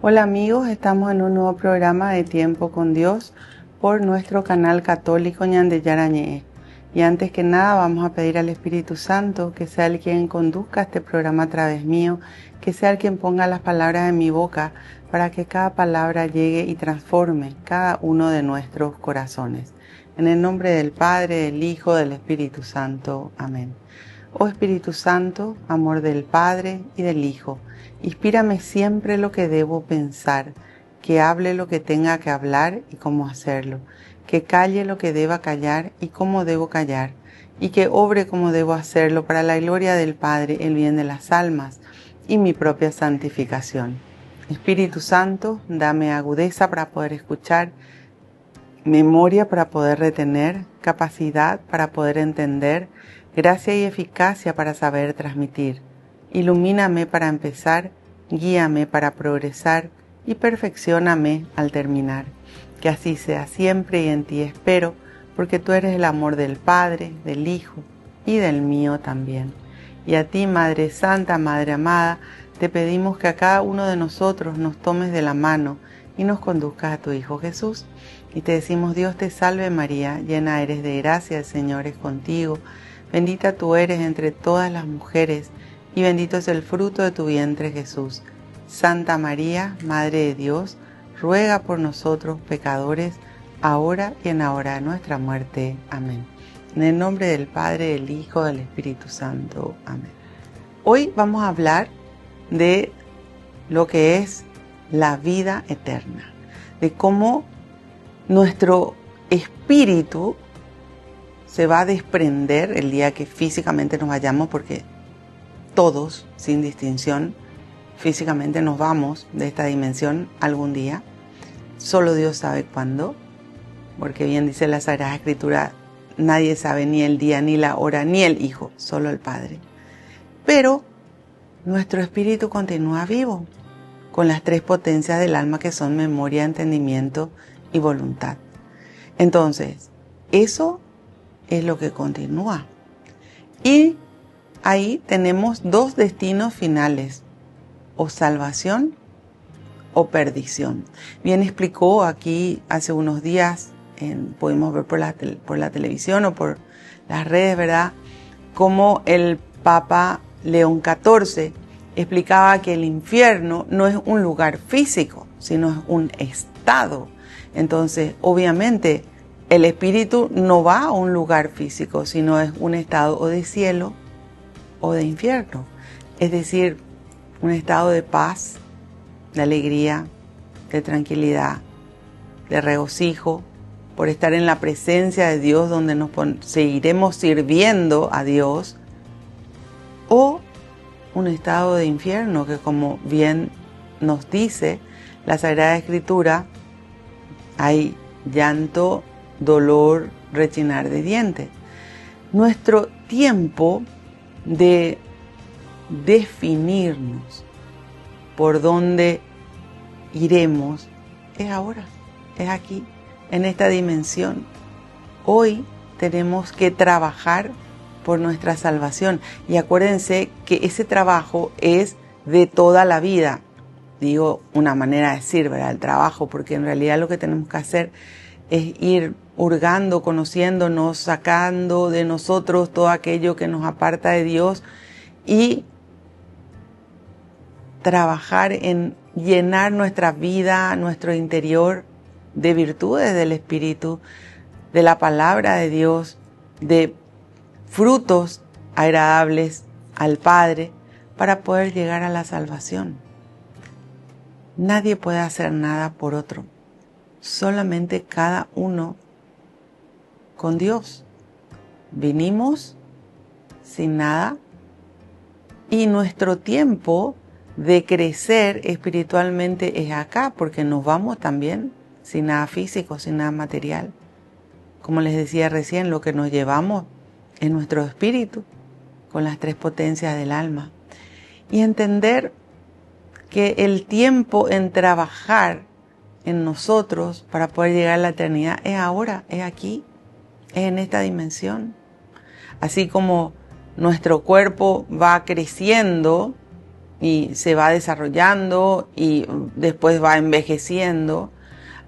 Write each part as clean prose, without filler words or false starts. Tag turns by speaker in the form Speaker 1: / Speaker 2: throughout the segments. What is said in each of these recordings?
Speaker 1: Hola amigos, estamos en un nuevo programa de Tiempo con Dios por nuestro canal católico Ñande Yarañé. Y antes que nada vamos a pedir al Espíritu Santo que sea el quien conduzca este programa a través mío, que sea el quien ponga las palabras en mi boca para que cada palabra llegue y transforme cada uno de nuestros corazones. En el nombre del Padre, del Hijo, del Espíritu Santo. Amén. Oh Espíritu Santo, amor del Padre y del Hijo, inspírame siempre lo que debo pensar, que hable lo que tenga que hablar y cómo hacerlo, que calle lo que deba callar y cómo debo callar, y que obre como debo hacerlo para la gloria del Padre, el bien de las almas y mi propia santificación. Espíritu Santo, dame agudeza para poder escuchar, memoria para poder retener, capacidad para poder entender, gracia y eficacia para saber transmitir. Ilumíname para empezar, guíame para progresar y perfeccióname al terminar. Que así sea siempre y en ti espero, porque tú eres el amor del Padre, del Hijo y del mío también. Y a ti, Madre Santa, Madre amada, te pedimos que a cada uno de nosotros nos tomes de la mano y nos conduzcas a tu Hijo Jesús. Y te decimos: Dios te salve María, llena eres de gracia, el Señor es contigo. Bendita tú eres entre todas las mujeres, y bendito es el fruto de tu vientre Jesús. Santa María, Madre de Dios, ruega por nosotros pecadores, ahora y en la hora de nuestra muerte. Amén. En el nombre del Padre, del Hijo, del Espíritu Santo. Amén. Hoy vamos a hablar de lo que es la vida eterna, de cómo nuestro espíritu se va a desprender el día que físicamente nos vayamos, porque todos, sin distinción, físicamente nos vamos de esta dimensión algún día. Solo Dios sabe cuándo, porque bien dice la Sagrada Escritura, nadie sabe ni el día, ni la hora, ni el Hijo, solo el Padre. Pero nuestro espíritu continúa vivo, con las tres potencias del alma que son memoria, entendimiento y voluntad. Entonces, eso es lo que continúa. Y ahí tenemos dos destinos finales: o salvación o perdición. Bien explicó aquí hace unos días, pudimos ver por la televisión o por las redes, ¿verdad?, cómo el Papa León XIV explicaba que el infierno no es un lugar físico, sino es un estado. Entonces, obviamente, el espíritu no va a un lugar físico, sino es un estado o de cielo o de infierno. Es decir, un estado de paz, de alegría, de tranquilidad, de regocijo, por estar en la presencia de Dios, donde nos seguiremos sirviendo a Dios, o un estado de infierno, que como bien nos dice la Sagrada Escritura, hay llanto, dolor, rechinar de dientes. Nuestro tiempo de definirnos por dónde iremos es ahora, es aquí, en esta dimensión. Hoy tenemos que trabajar por nuestra salvación, y acuérdense que ese trabajo es de toda la vida. Digo una manera de decir, ¿verdad?, el trabajo, porque en realidad lo que tenemos que hacer es ir hurgando, conociéndonos, sacando de nosotros todo aquello que nos aparta de Dios y trabajar en llenar nuestra vida, nuestro interior, de virtudes del Espíritu, de la palabra de Dios, de frutos agradables al Padre, para poder llegar a la salvación. Nadie puede hacer nada por otro, solamente cada uno con Dios. Vinimos sin nada, y nuestro tiempo de crecer espiritualmente es acá, porque nos vamos también sin nada físico, sin nada material. Como les decía recién, lo que nos llevamos es nuestro espíritu, con las tres potencias del alma. Y entender que el tiempo en trabajar en nosotros para poder llegar a la eternidad es ahora, es aquí, es en esta dimensión. Así como nuestro cuerpo va creciendo y se va desarrollando y después va envejeciendo,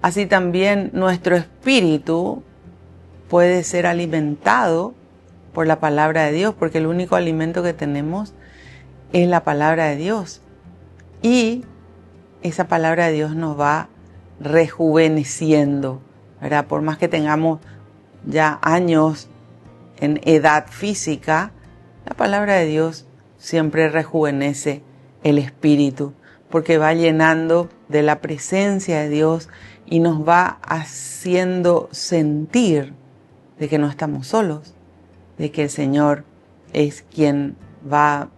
Speaker 1: así también nuestro espíritu puede ser alimentado por la palabra de Dios, porque el único alimento que tenemos es la palabra de Dios. Y esa palabra de Dios nos va rejuveneciendo, ¿verdad? Por más que tengamos ya años en edad física, la palabra de Dios siempre rejuvenece el espíritu, porque va llenando de la presencia de Dios y nos va haciendo sentir de que no estamos solos, de que el Señor es quien va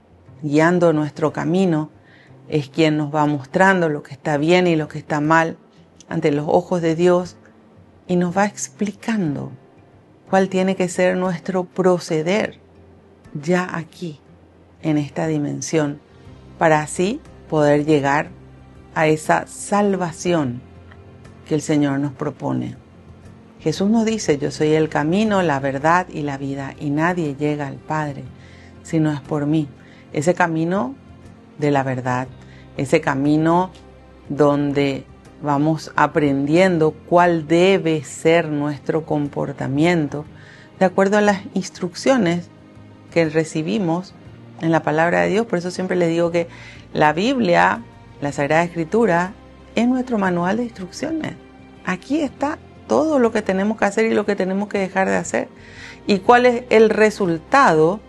Speaker 1: guiando nuestro camino, es quien nos va mostrando lo que está bien y lo que está mal ante los ojos de Dios y nos va explicando cuál tiene que ser nuestro proceder ya aquí, en esta dimensión, para así poder llegar a esa salvación que el Señor nos propone. Jesús nos dice: yo soy el camino, la verdad y la vida, y nadie llega al Padre si no es por mí. Ese camino de la verdad, ese camino donde vamos aprendiendo cuál debe ser nuestro comportamiento de acuerdo a las instrucciones que recibimos en la palabra de Dios. Por eso siempre les digo que la Biblia, la Sagrada Escritura, es nuestro manual de instrucciones. Aquí está todo lo que tenemos que hacer y lo que tenemos que dejar de hacer. Y cuál es el resultado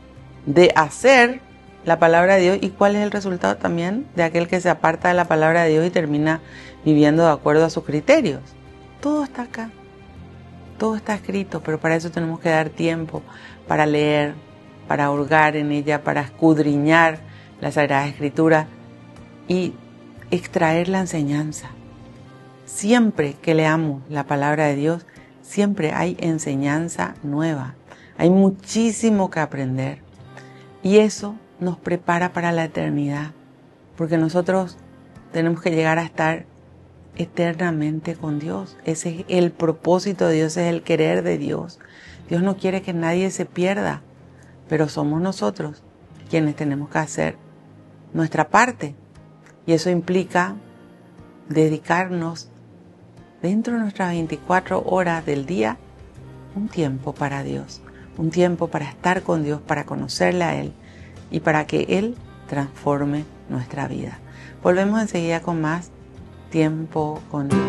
Speaker 1: de hacer la palabra de Dios y cuál es el resultado también de aquel que se aparta de la palabra de Dios y termina viviendo de acuerdo a sus criterios. Todo está acá, todo está escrito, pero para eso tenemos que dar tiempo para leer, para hurgar en ella, para escudriñar la Sagrada Escritura y extraer la enseñanza. Siempre que leamos la palabra de Dios, siempre hay enseñanza nueva. Hay muchísimo que aprender. Y eso nos prepara para la eternidad, porque nosotros tenemos que llegar a estar eternamente con Dios. Ese es el propósito de Dios, ese es el querer de Dios. Dios no quiere que nadie se pierda, pero somos nosotros quienes tenemos que hacer nuestra parte. Y eso implica dedicarnos dentro de nuestras 24 horas del día un tiempo para Dios, un tiempo para estar con Dios, para conocerle a Él y para que Él transforme nuestra vida. Volvemos enseguida con más tiempo con Dios.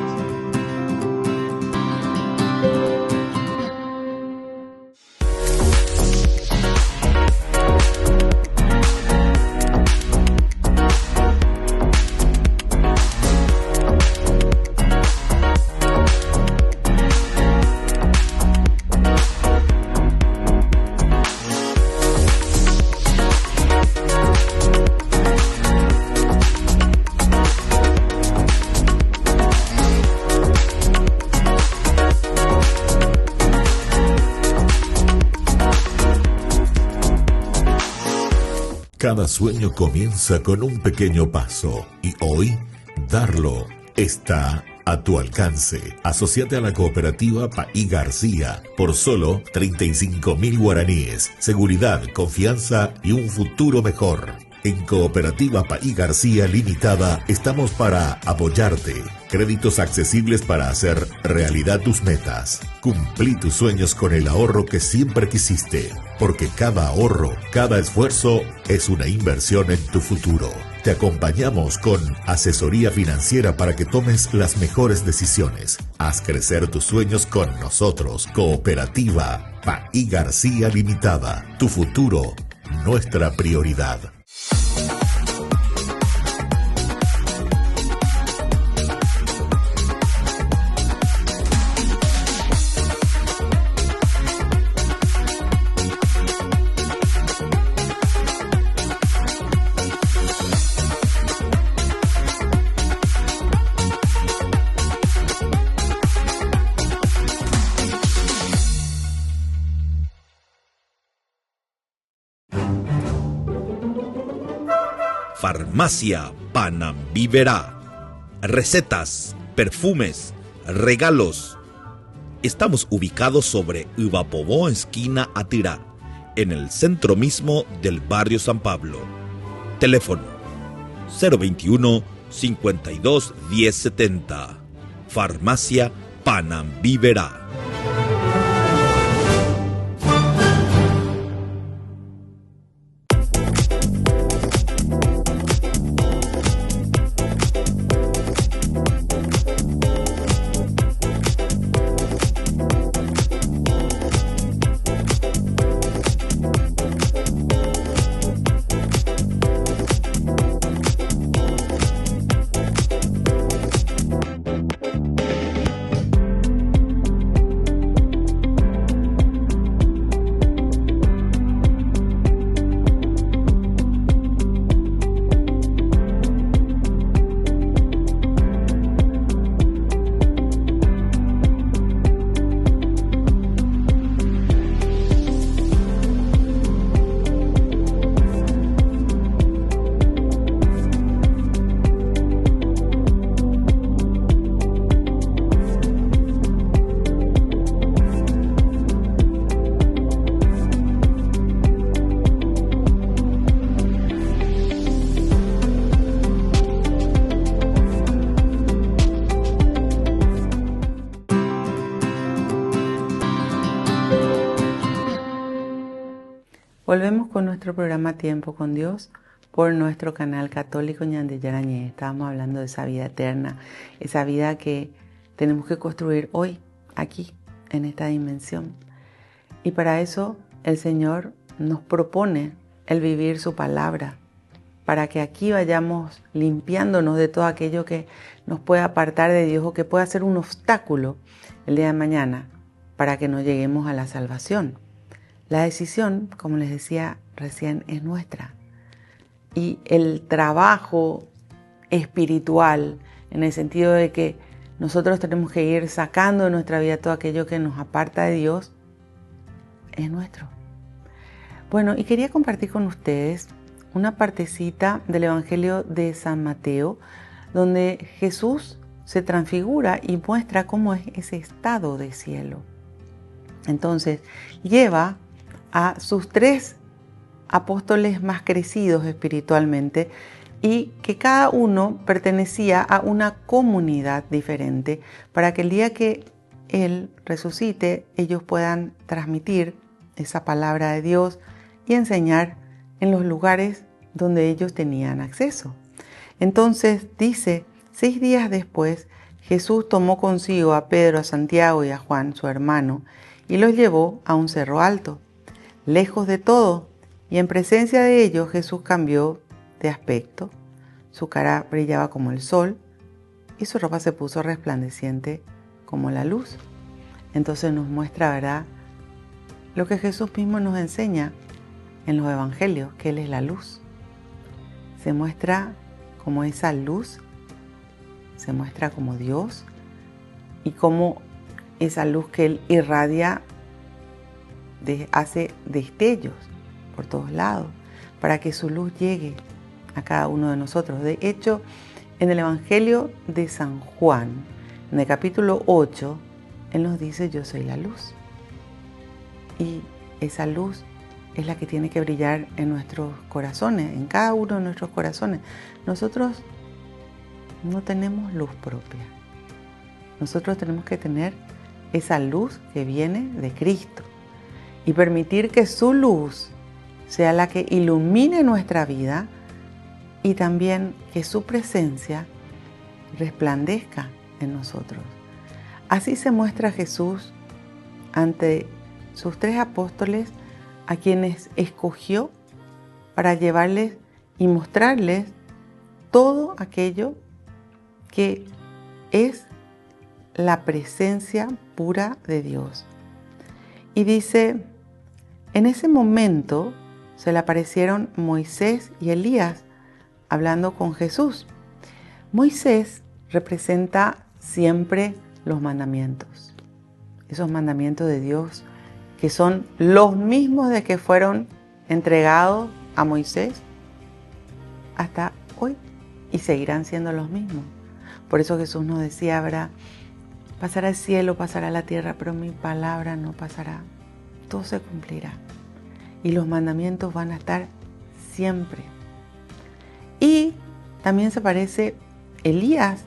Speaker 2: Cada sueño comienza con un pequeño paso y hoy darlo está a tu alcance. Asociate a la cooperativa Paí García por solo 35.000 guaraníes. Seguridad, confianza y un futuro mejor. En Cooperativa Paí García Limitada estamos para apoyarte. Créditos accesibles para hacer realidad tus metas. Cumplí tus sueños con el ahorro que siempre quisiste, porque cada ahorro, cada esfuerzo es una inversión en tu futuro. Te acompañamos con asesoría financiera para que tomes las mejores decisiones. Haz crecer tus sueños con nosotros. Cooperativa Paí García Limitada. Tu futuro, nuestra prioridad.
Speaker 3: Farmacia Panambiverá. Recetas, perfumes, regalos. Estamos ubicados sobre Uvapobó, esquina Atirá, en el centro mismo del barrio San Pablo. Teléfono 021 52 1070. Farmacia Panambiverá.
Speaker 1: Volvemos con nuestro programa Tiempo con Dios por nuestro canal católico Ñande Yarañé. Estábamos hablando de esa vida eterna, esa vida que tenemos que construir hoy, aquí, en esta dimensión. Y para eso el Señor nos propone el vivir su palabra, para que aquí vayamos limpiándonos de todo aquello que nos pueda apartar de Dios o que pueda ser un obstáculo el día de mañana para que no lleguemos a la salvación. La decisión, como les decía recién, es nuestra. Y el trabajo espiritual, en el sentido de que nosotros tenemos que ir sacando de nuestra vida todo aquello que nos aparta de Dios, es nuestro. Bueno, y quería compartir con ustedes una partecita del Evangelio de San Mateo, donde Jesús se transfigura y muestra cómo es ese estado de cielo. Entonces, lleva a sus 3 apóstoles más crecidos espiritualmente y que cada uno pertenecía a una comunidad diferente para que el día que Él resucite ellos puedan transmitir esa palabra de Dios y enseñar en los lugares donde ellos tenían acceso. Entonces dice, 6 días después Jesús tomó consigo a Pedro, a Santiago y a Juan, su hermano, y los llevó a un cerro alto, lejos de todo, y en presencia de ellos Jesús cambió de aspecto. Su cara brillaba como el sol y su ropa se puso resplandeciente como la luz. Entonces nos muestra, ¿verdad?, lo que Jesús mismo nos enseña en los evangelios, que Él es la luz. Se muestra como esa luz, se muestra como Dios y como esa luz que Él irradia hace destellos por todos lados para que su luz llegue a cada uno de nosotros. De hecho, en el Evangelio de San Juan, en el capítulo 8, Él nos dice: yo soy la luz. Y esa luz es la que tiene que brillar en nuestros corazones, en cada uno de nuestros corazones. Nosotros no tenemos luz propia. Nosotros tenemos que tener esa luz que viene de Cristo y permitir que su luz sea la que ilumine nuestra vida y también que su presencia resplandezca en nosotros. Así se muestra Jesús ante sus 3 apóstoles, a quienes escogió para llevarles y mostrarles todo aquello que es la presencia pura de Dios. Y dice, en ese momento se le aparecieron Moisés y Elías hablando con Jesús. Moisés representa siempre los mandamientos, esos mandamientos de Dios que son los mismos de que fueron entregados a Moisés hasta hoy y seguirán siendo los mismos. Por eso Jesús nos decía, ¿verdad?, pasará el cielo, pasará la tierra, pero mi palabra no pasará. Todo se cumplirá. Y los mandamientos van a estar siempre. Y también se parece Elías,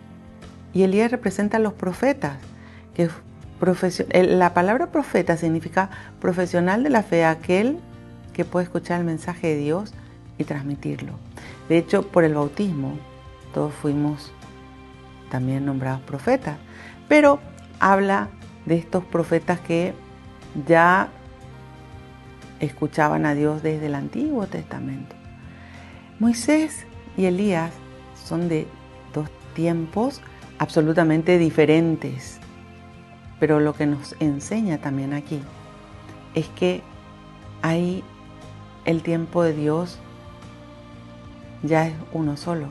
Speaker 1: y Elías representa a los profetas, que la palabra profeta significa profesional de la fe, aquel que puede escuchar el mensaje de Dios y transmitirlo. De hecho, por el bautismo, todos fuimos también nombrados profetas, pero habla de estos profetas que ya escuchaban a Dios desde el Antiguo Testamento. Moisés y Elías son de dos tiempos absolutamente diferentes, pero lo que nos enseña también aquí es que ahí el tiempo de Dios ya es uno solo.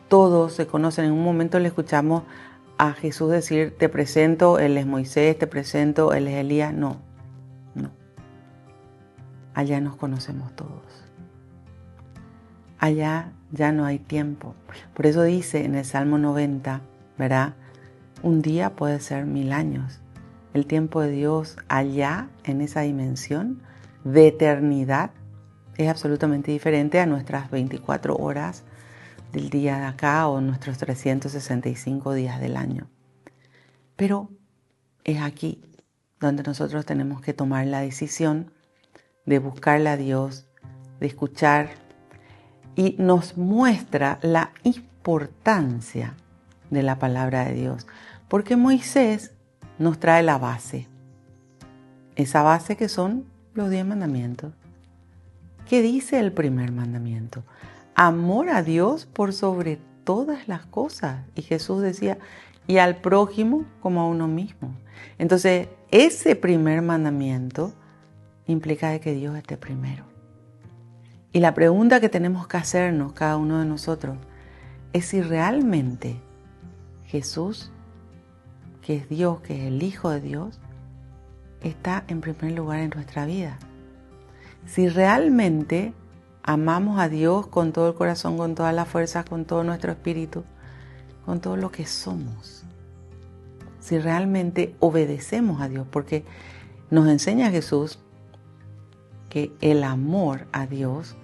Speaker 1: Todos se conocen. En un momento le escuchamos a Jesús decir, te presento, Él es Moisés, te presento, Él es Elías. No. Allá nos conocemos todos. Allá ya no hay tiempo. Por eso dice en el Salmo 90, ¿verdad? Un día puede ser 1000 años. El tiempo de Dios allá, en esa dimensión de eternidad, es absolutamente diferente a nuestras 24 horas del día de acá o nuestros 365 días del año. Pero es aquí donde nosotros tenemos que tomar la decisión de buscarle a Dios, de escuchar, y nos muestra la importancia de la palabra de Dios, porque Moisés nos trae la base, esa base que son los 10 mandamientos. ¿Qué dice el primer mandamiento? Amor a Dios por sobre todas las cosas. Y Jesús decía, y al prójimo como a uno mismo. Entonces, ese primer mandamiento implica de que Dios esté primero. Y la pregunta que tenemos que hacernos cada uno de nosotros es si realmente Jesús, que es Dios, que es el Hijo de Dios, está en primer lugar en nuestra vida. Si realmente amamos a Dios con todo el corazón, con todas las fuerzas, con todo nuestro espíritu, con todo lo que somos. Si realmente obedecemos a Dios, porque nos enseña Jesús que el amor a Dios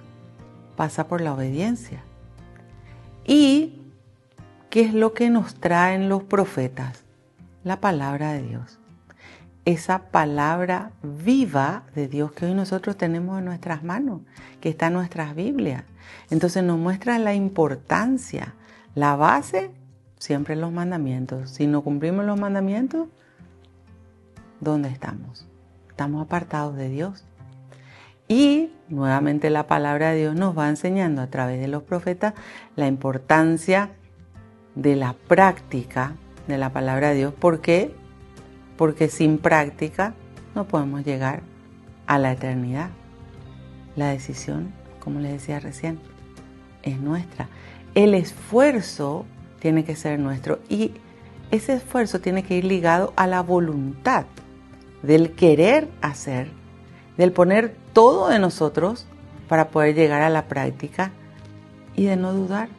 Speaker 1: pasa por la obediencia. ¿Y qué es lo que nos traen los profetas? La palabra de Dios. Esa palabra viva de Dios que hoy nosotros tenemos en nuestras manos, que está en nuestras Biblias. Entonces nos muestra la importancia, la base, siempre los mandamientos. Si no cumplimos los mandamientos, ¿dónde estamos? Estamos apartados de Dios. Y nuevamente la palabra de Dios nos va enseñando a través de los profetas la importancia de la práctica de la palabra de Dios. ¿Por qué? Porque sin práctica no podemos llegar a la eternidad. La decisión, como les decía recién, es nuestra. El esfuerzo tiene que ser nuestro y ese esfuerzo tiene que ir ligado a la voluntad del querer hacer, del poner todo de nosotros para poder llegar a la práctica y de no dudar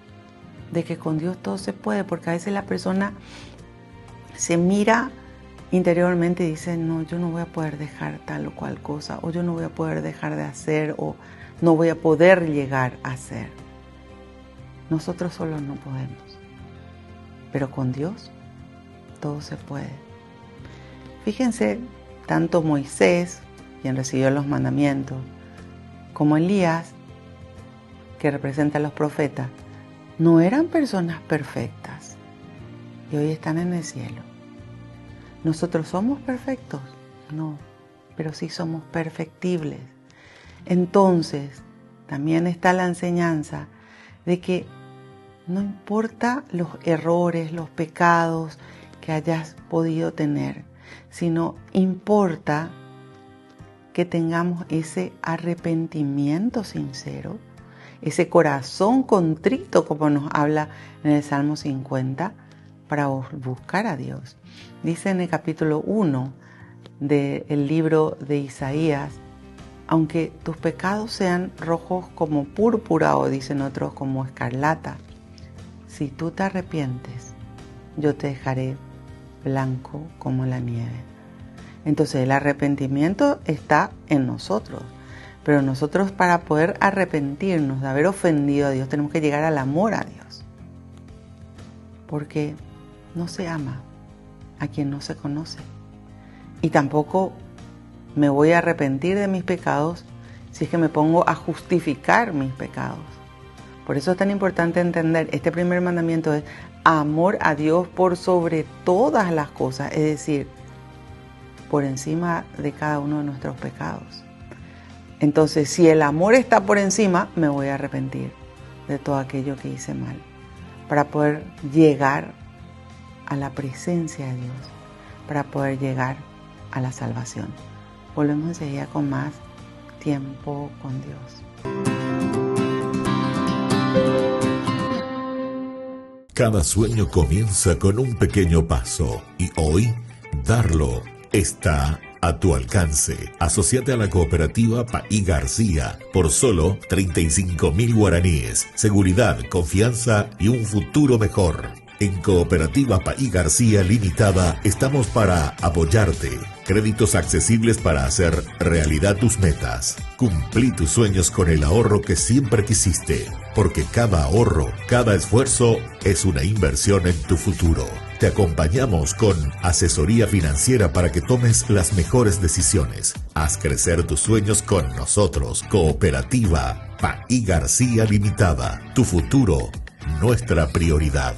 Speaker 1: de que con Dios todo se puede, porque a veces la persona se mira interiormente y dice, no, yo no voy a poder dejar tal o cual cosa, o yo no voy a poder dejar de hacer, o no voy a poder llegar a hacer. Nosotros solos no podemos, pero con Dios todo se puede. Fíjense, tanto Moisés, quien recibió los mandamientos, como Elías, que representa a los profetas, no eran personas perfectas y hoy están en el cielo. ¿Nosotros somos perfectos? No, pero sí somos perfectibles. Entonces, también está la enseñanza de que no importa los errores, los pecados que hayas podido tener, sino importa que tengamos ese arrepentimiento sincero, ese corazón contrito, como nos habla en el Salmo 50, para buscar a Dios. Dice en el capítulo 1 del libro de Isaías, aunque tus pecados sean rojos como púrpura, o dicen otros como escarlata, si tú te arrepientes, yo te dejaré blanco como la nieve. Entonces el arrepentimiento está en nosotros, Pero nosotros, para poder arrepentirnos de haber ofendido a Dios, tenemos que llegar al amor a Dios. Porque no se ama a quien no se conoce. Y tampoco me voy a arrepentir de mis pecados si es que me pongo a justificar mis pecados. Por eso es tan importante entender, este primer mandamiento es amor a Dios por sobre todas las cosas, es decir, por encima de cada uno de nuestros pecados. Entonces, si el amor está por encima, me voy a arrepentir de todo aquello que hice mal, para poder llegar a la presencia de Dios, para poder llegar a la salvación. Volvemos enseguida con más tiempo con Dios.
Speaker 2: Cada sueño comienza con un pequeño paso y hoy darlo está a tu alcance. Asociate a la cooperativa Paí García por solo 35.000 guaraníes. Seguridad, confianza y un futuro mejor. En Cooperativa Paí García Limitada estamos para apoyarte. Créditos accesibles para hacer realidad tus metas. Cumplí tus sueños con el ahorro que siempre quisiste, porque cada ahorro, cada esfuerzo es una inversión en tu futuro. Te acompañamos con asesoría financiera para que tomes las mejores decisiones. Haz crecer tus sueños con nosotros. Cooperativa Paí García Limitada. Tu futuro, nuestra prioridad.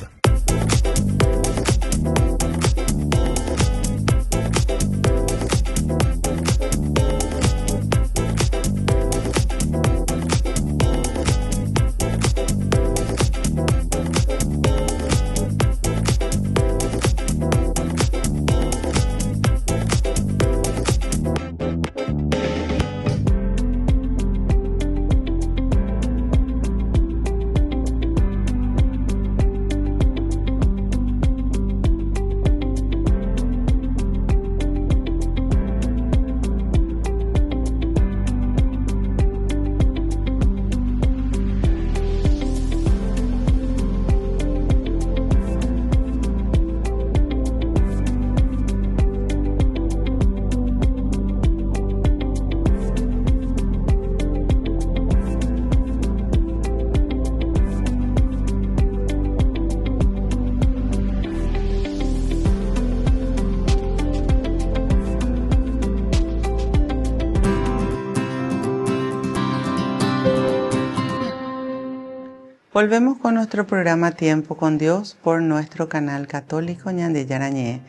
Speaker 1: Volvemos con nuestro programa Tiempo con Dios por nuestro canal católico Ñande Yarañé.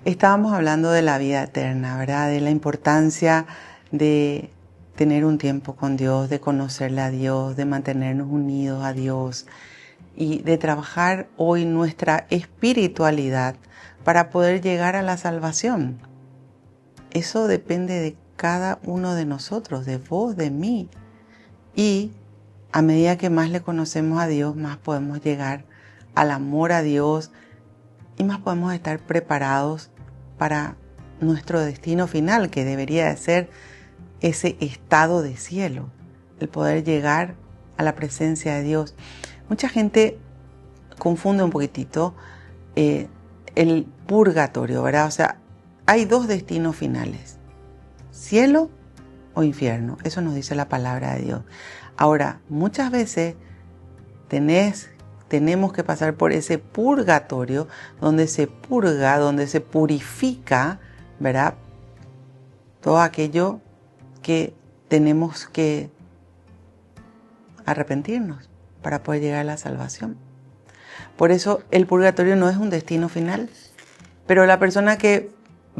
Speaker 1: Estábamos hablando de la vida eterna, ¿verdad? De la importancia de tener un tiempo con Dios, de conocerle a Dios, de mantenernos unidos a Dios y de trabajar hoy nuestra espiritualidad para poder llegar a la salvación. Eso depende de cada uno de nosotros, de vos, de mí. Y a medida que más le conocemos a Dios, más podemos llegar al amor a Dios y más podemos estar preparados para nuestro destino final, que debería de ser ese estado de cielo, el poder llegar a la presencia de Dios. Mucha gente confunde un poquitito el purgatorio, ¿verdad? O sea, hay dos destinos finales, cielo o infierno. Eso nos dice la palabra de Dios. Ahora, muchas veces tenemos que pasar por ese purgatorio donde se purga, donde se purifica, ¿verdad? Todo aquello que tenemos que arrepentirnos para poder llegar a la salvación. Por eso el purgatorio no es un destino final, pero la persona que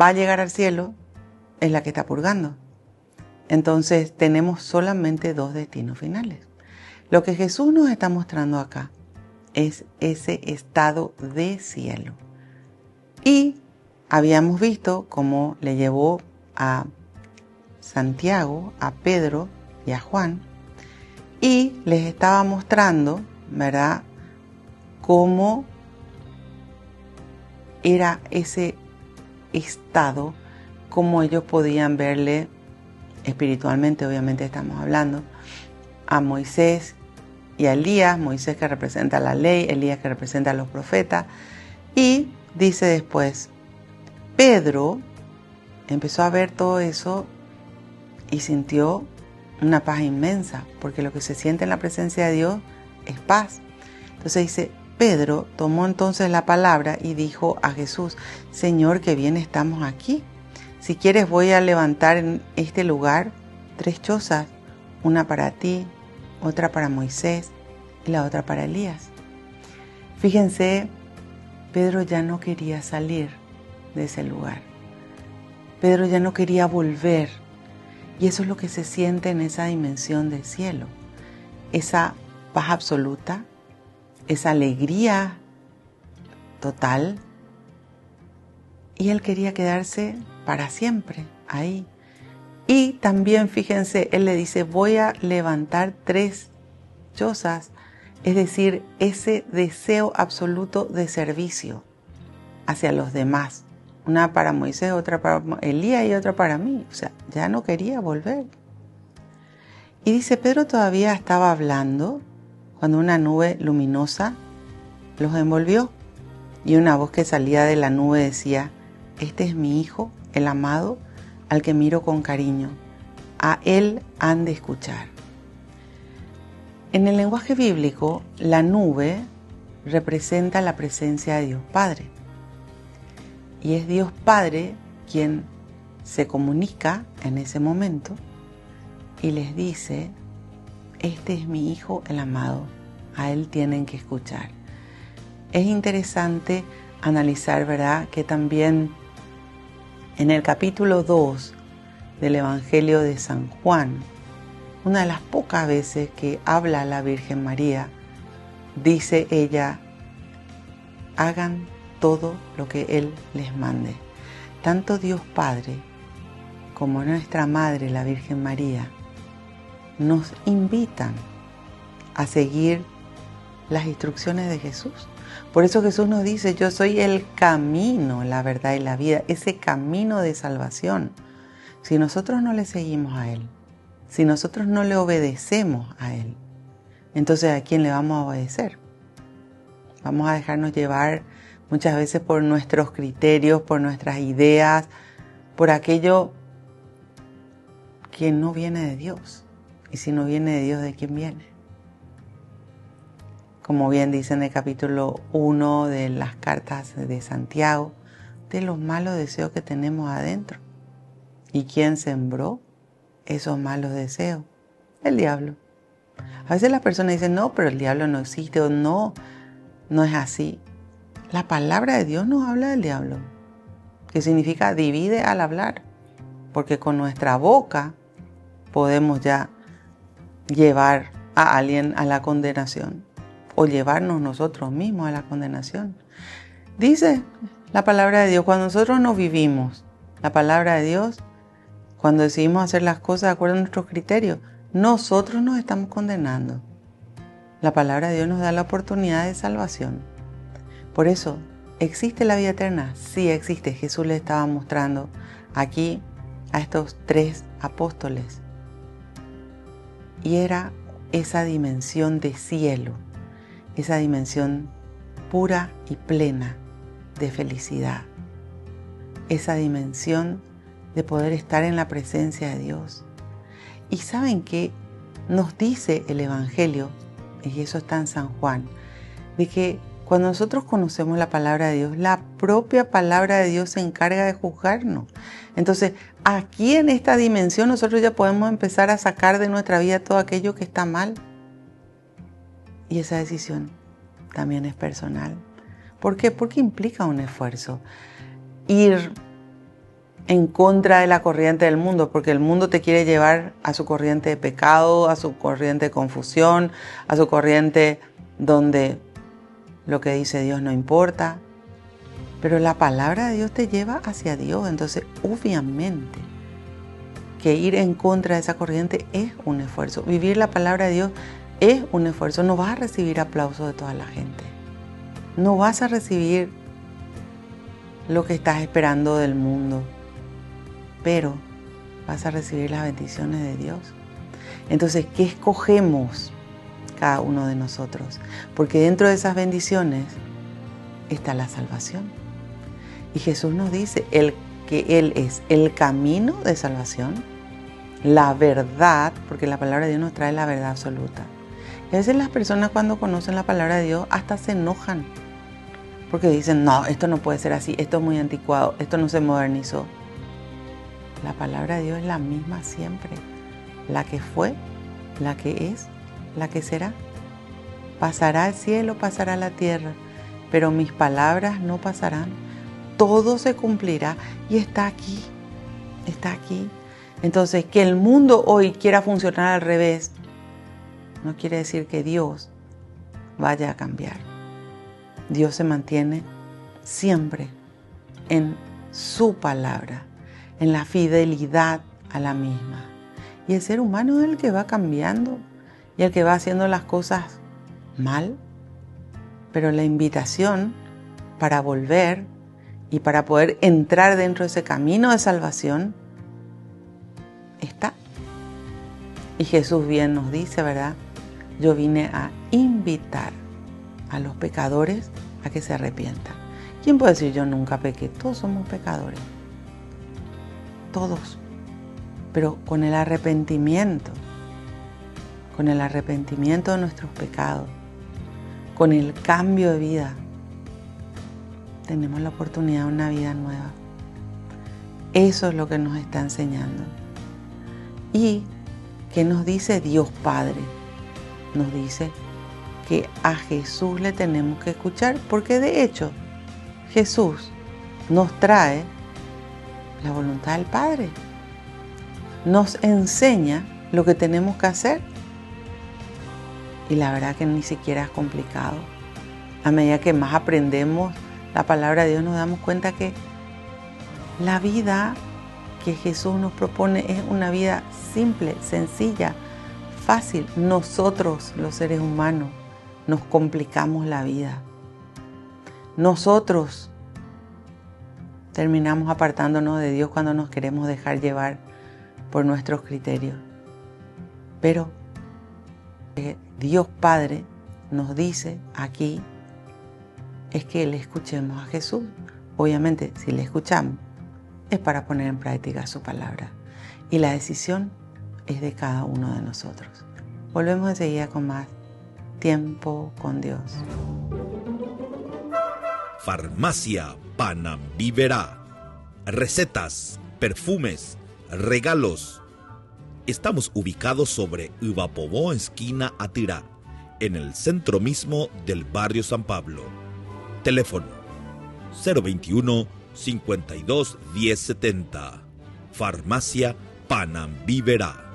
Speaker 1: va a llegar al cielo es la que está purgando. Entonces tenemos solamente dos destinos finales. Lo que Jesús nos está mostrando acá es ese estado de cielo. Y habíamos visto cómo le llevó a Santiago, a Pedro y a Juan, y les estaba mostrando, ¿verdad?, cómo era ese estado, cómo ellos podían verle espiritualmente, obviamente estamos hablando, a Moisés y a Elías, Moisés que representa la ley, Elías que representa a los profetas, y dice después, Pedro empezó a ver todo eso y sintió una paz inmensa, porque lo que se siente en la presencia de Dios es paz. Entonces dice, Pedro tomó entonces la palabra y dijo a Jesús, Señor, qué bien estamos aquí. Si quieres voy a levantar en este lugar 3 chozas, una para ti, otra para Moisés y la otra para Elías. Fíjense, Pedro ya no quería salir de ese lugar. Pedro ya no quería volver. Y eso es lo que se siente en esa dimensión del cielo. Esa paz absoluta, esa alegría total. Y él quería quedarse para siempre ahí. Y también, fíjense, él le dice, voy a levantar 3 chozas, es decir, ese deseo absoluto de servicio hacia los demás. Una para Moisés, otra para Elías y otra para mí. O sea, ya no quería volver. Y dice, Pedro todavía estaba hablando cuando una nube luminosa los envolvió. Y una voz que salía de la nube decía, este es mi hijo, el amado, al que miro con cariño. A él han de escuchar. En el lenguaje bíblico, la nube representa la presencia de Dios Padre. Y es Dios Padre quien se comunica en ese momento y les dice, este es mi hijo el amado, a él tienen que escuchar. Es interesante analizar, ¿verdad?, que también en el capítulo 2 del Evangelio de San Juan, una de las pocas veces que habla la Virgen María, dice ella, hagan todo lo que Él les mande. Tanto Dios Padre como nuestra Madre, la Virgen María, nos invitan a seguir las instrucciones de Jesús. Por eso Jesús nos dice, yo soy el camino, la verdad y la vida, ese camino de salvación. Si nosotros no le seguimos a Él, si nosotros no le obedecemos a Él, entonces ¿a quién le vamos a obedecer? Vamos a dejarnos llevar muchas veces por nuestros criterios, por nuestras ideas, por aquello que no viene de Dios. Y si no viene de Dios, ¿de quién viene? Como bien dice en el capítulo 1 de las cartas de Santiago, de los malos deseos que tenemos adentro. ¿Y quién sembró esos malos deseos? El diablo. A veces las personas dicen, no, pero el diablo no existe, o no es así. La palabra de Dios nos habla del diablo, que significa divide al hablar, porque con nuestra boca podemos ya llevar a alguien a la condenación o llevarnos nosotros mismos a la condenación. Dice la palabra de Dios, cuando nosotros no vivimos la palabra de Dios, cuando decidimos hacer las cosas de acuerdo a nuestros criterios, nosotros nos estamos condenando. La palabra de Dios nos da la oportunidad de salvación. Por eso, ¿existe la vida eterna? Sí existe. Jesús le estaba mostrando aquí a estos 3 apóstoles. Y era esa dimensión de cielo, esa dimensión pura y plena de felicidad. Esa dimensión de poder estar en la presencia de Dios. Y ¿saben qué? Nos dice el Evangelio, y eso está en San Juan, de que cuando nosotros conocemos la palabra de Dios, la propia palabra de Dios se encarga de juzgarnos. Entonces, aquí en esta dimensión nosotros ya podemos empezar a sacar de nuestra vida todo aquello que está mal. Y esa decisión también es personal. ¿Por qué? Porque implica un esfuerzo. Ir en contra de la corriente del mundo, porque el mundo te quiere llevar a su corriente de pecado, a su corriente de confusión, a su corriente donde lo que dice Dios no importa, pero la palabra de Dios te lleva hacia Dios. Entonces, obviamente, que ir en contra de esa corriente es un esfuerzo. Vivir la palabra de Dios es un esfuerzo. No vas a recibir aplausos de toda la gente. No vas a recibir lo que estás esperando del mundo, pero vas a recibir las bendiciones de Dios. Entonces, ¿qué escogemos cada uno de nosotros? Porque dentro de esas bendiciones está la salvación. Y Jesús nos dice que Él es el camino de salvación, la verdad, porque la palabra de Dios nos trae la verdad absoluta. Y a veces las personas cuando conocen la palabra de Dios hasta se enojan, porque dicen, no, esto no puede ser así, esto es muy anticuado, esto no se modernizó. La palabra de Dios es la misma siempre, la que fue, la que es, la que será. Pasará el cielo, pasará la tierra, pero mis palabras no pasarán. Todo se cumplirá y está aquí, está aquí. Entonces, que el mundo hoy quiera funcionar al revés, no quiere decir que Dios vaya a cambiar. Dios se mantiene siempre en su palabra, en la fidelidad a la misma. Y el ser humano es el que va cambiando y el que va haciendo las cosas mal. Pero la invitación para volver y para poder entrar dentro de ese camino de salvación está. Y Jesús bien nos dice, ¿verdad? Yo vine a invitar a los pecadores a que se arrepientan. ¿Quién puede decir yo nunca pequé? Todos somos pecadores. Todos. Pero con el arrepentimiento de nuestros pecados, con el cambio de vida, tenemos la oportunidad de una vida nueva. Eso es lo que nos está enseñando. ¿Y qué nos dice Dios Padre? Nos dice que a Jesús le tenemos que escuchar, porque de hecho Jesús nos trae la voluntad del Padre. Nos enseña lo que tenemos que hacer. Y la verdad que ni siquiera es complicado. A medida que más aprendemos la palabra de Dios, nos damos cuenta que la vida que Jesús nos propone es una vida simple, sencilla, fácil. Nosotros, los seres humanos, nos complicamos la vida. Nosotros terminamos apartándonos de Dios cuando nos queremos dejar llevar por nuestros criterios. Pero Dios Padre nos dice aquí es que le escuchemos a Jesús. Obviamente, si le escuchamos, es para poner en práctica su palabra. Y la decisión es de cada uno de nosotros. Volvemos enseguida con más Tiempo con Dios.
Speaker 3: Farmacia Panambiverá. Recetas, perfumes, regalos. Estamos ubicados sobre Ivapobó, esquina Atirá, en el centro mismo del barrio San Pablo. Teléfono 021 52 1070. Farmacia Panambiverá.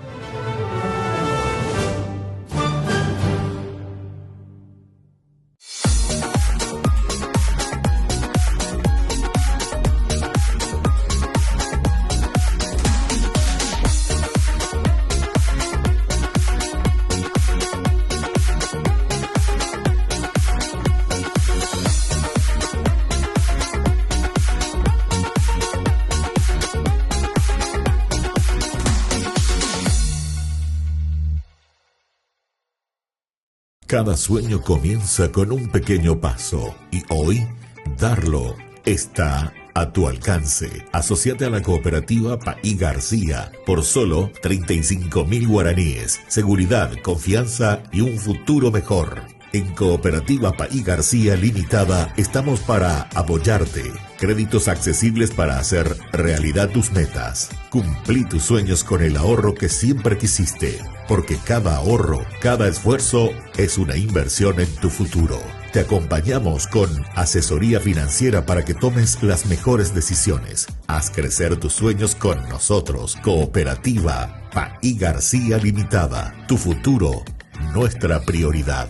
Speaker 2: Cada sueño comienza con un pequeño paso y hoy darlo está a tu alcance. Asociate a la cooperativa Paí García por solo 35.000 guaraníes. Seguridad, confianza y un futuro mejor. En Cooperativa Paí García Limitada estamos para apoyarte. Créditos accesibles para hacer realidad tus metas. Cumplí tus sueños con el ahorro que siempre quisiste, porque cada ahorro, cada esfuerzo es una inversión en tu futuro. Te acompañamos con asesoría financiera para que tomes las mejores decisiones. Haz crecer tus sueños con nosotros. Cooperativa Paí García Limitada. Tu futuro, nuestra prioridad.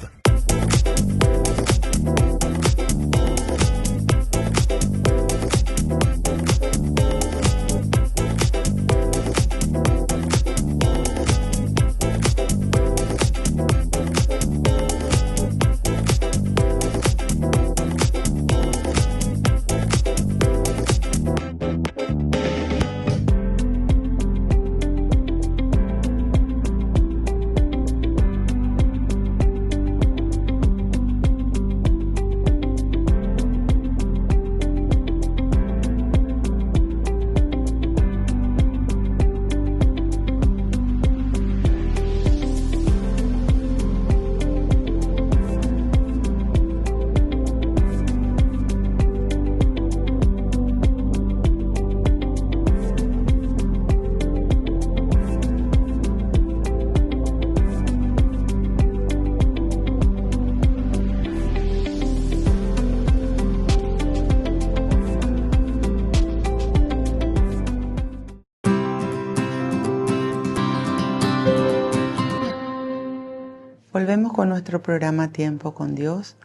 Speaker 1: Volvemos con nuestro programa Tiempo con Dios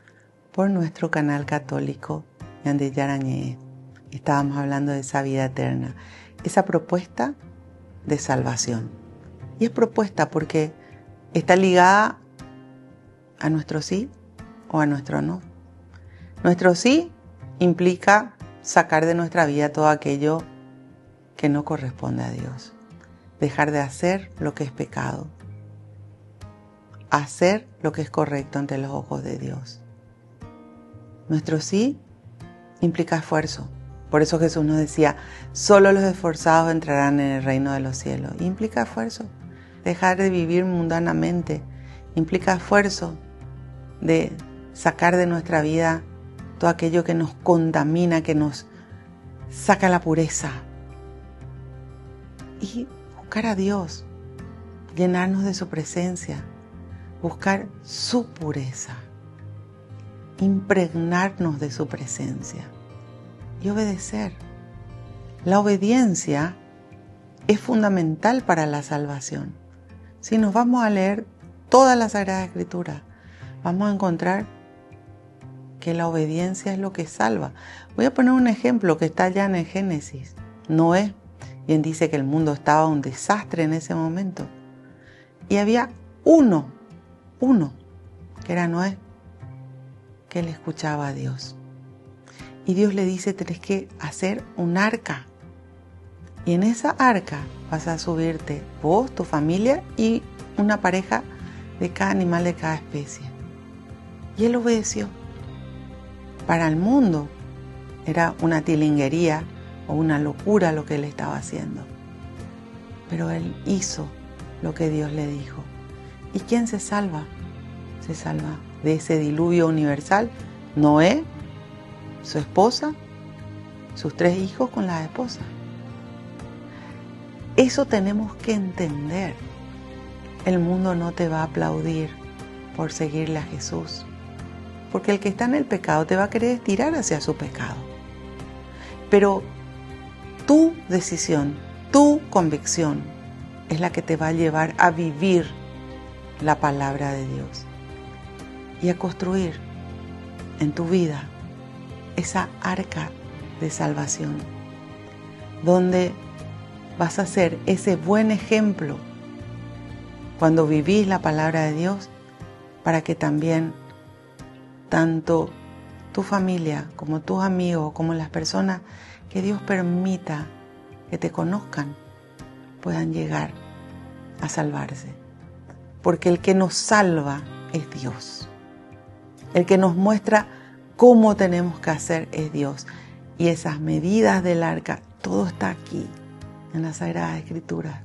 Speaker 1: por nuestro canal católico Ñande Yarañé. Estábamos hablando de esa vida eterna, esa propuesta de salvación. Y es propuesta porque está ligada a nuestro sí o a nuestro no. Nuestro sí implica sacar de nuestra vida todo aquello que no corresponde a Dios. Dejar de hacer lo que es pecado. Hacer lo que es correcto ante los ojos de Dios. Nuestro sí implica esfuerzo. Por eso Jesús nos decía, solo los esforzados entrarán en el reino de los cielos. Implica esfuerzo. Dejar de vivir mundanamente. Implica esfuerzo de sacar de nuestra vida todo aquello que nos contamina, que nos saca la pureza. Y buscar a Dios, llenarnos de su presencia, buscar su pureza, impregnarnos de su presencia y obedecer. La obediencia es fundamental para la salvación. Si nos vamos a leer toda la Sagrada Escritura, vamos a encontrar que la obediencia es lo que salva. Voy a poner un ejemplo que está allá en el Génesis. Noé, bien dice que el mundo estaba un desastre en ese momento. Y había uno, que era Noé, que le escuchaba a Dios. Y Dios le dice, tenés que hacer un arca. Y en esa arca vas a subirte vos, tu familia y una pareja de cada animal de cada especie. Y él obedeció. Para el mundo era una tilinguería o una locura lo que él estaba haciendo. Pero él hizo lo que Dios le dijo. ¿Y quién se salva? Se salva de ese diluvio universal. Noé, su esposa, sus 3 hijos con la esposa. Eso tenemos que entender. El mundo no te va a aplaudir por seguirle a Jesús. Porque el que está en el pecado te va a querer tirar hacia su pecado. Pero tu decisión, tu convicción es la que te va a llevar a vivir la palabra de Dios y a construir en tu vida esa arca de salvación, donde vas a ser ese buen ejemplo cuando vivís la palabra de Dios, para que también tanto tu familia como tus amigos, como las personas que Dios permita que te conozcan, puedan llegar a salvarse. Porque el que nos salva es Dios. El que nos muestra cómo tenemos que hacer es Dios. Y esas medidas del arca, todo está aquí en la Sagrada Escritura.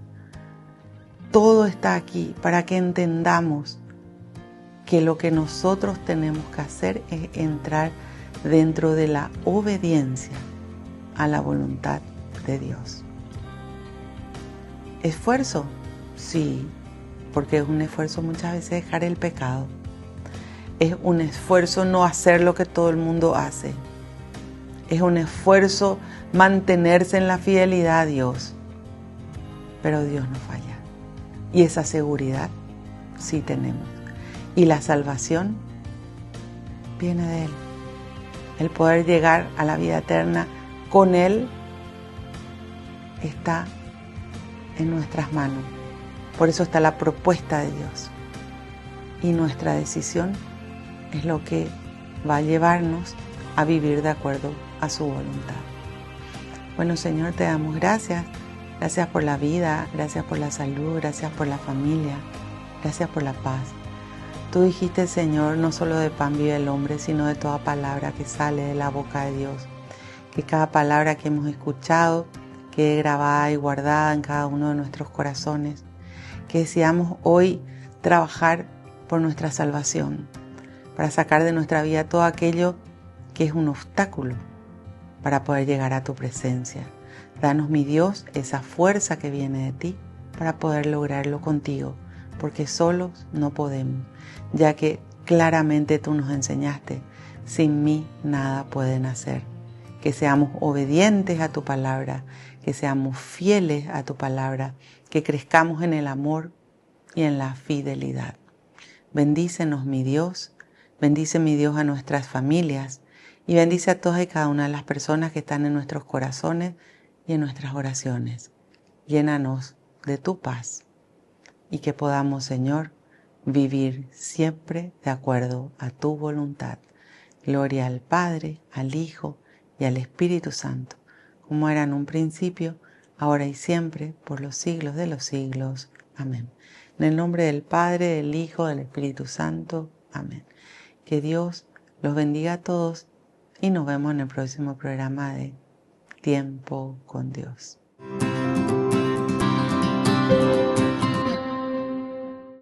Speaker 1: Todo está aquí para que entendamos que lo que nosotros tenemos que hacer es entrar dentro de la obediencia a la voluntad de Dios. ¿Esfuerzo? Sí, porque es un esfuerzo muchas veces dejar el pecado. Es un esfuerzo no hacer lo que todo el mundo hace. Es un esfuerzo mantenerse en la fidelidad a Dios. Pero Dios no falla. Y esa seguridad sí tenemos. Y la salvación viene de Él. El poder llegar a la vida eterna con Él está en nuestras manos. Por eso está la propuesta de Dios. Y nuestra decisión es lo que va a llevarnos a vivir de acuerdo a su voluntad. Bueno, Señor, te damos gracias. Gracias por la vida, gracias por la salud, gracias por la familia, gracias por la paz. Tú dijiste, Señor, no solo de pan vive el hombre, sino de toda palabra que sale de la boca de Dios. Que cada palabra que hemos escuchado quede grabada y guardada en cada uno de nuestros corazones. Que deseamos hoy trabajar por nuestra salvación, para sacar de nuestra vida todo aquello que es un obstáculo para poder llegar a tu presencia. Danos, mi Dios, esa fuerza que viene de ti para poder lograrlo contigo, porque solos no podemos, ya que claramente tú nos enseñaste, sin mí nada pueden hacer. Que seamos obedientes a tu palabra, que seamos fieles a tu palabra, que crezcamos en el amor y en la fidelidad. Bendícenos, mi Dios. Bendice, mi Dios, a nuestras familias y bendice a todas y cada una de las personas que están en nuestros corazones y en nuestras oraciones. Llénanos de tu paz y que podamos, Señor, vivir siempre de acuerdo a tu voluntad. Gloria al Padre, al Hijo y al Espíritu Santo, como era en un principio, ahora y siempre, por los siglos de los siglos. Amén. En el nombre del Padre, del Hijo, del Espíritu Santo. Amén. Que Dios los bendiga a todos y nos vemos en el próximo programa de Tiempo con Dios.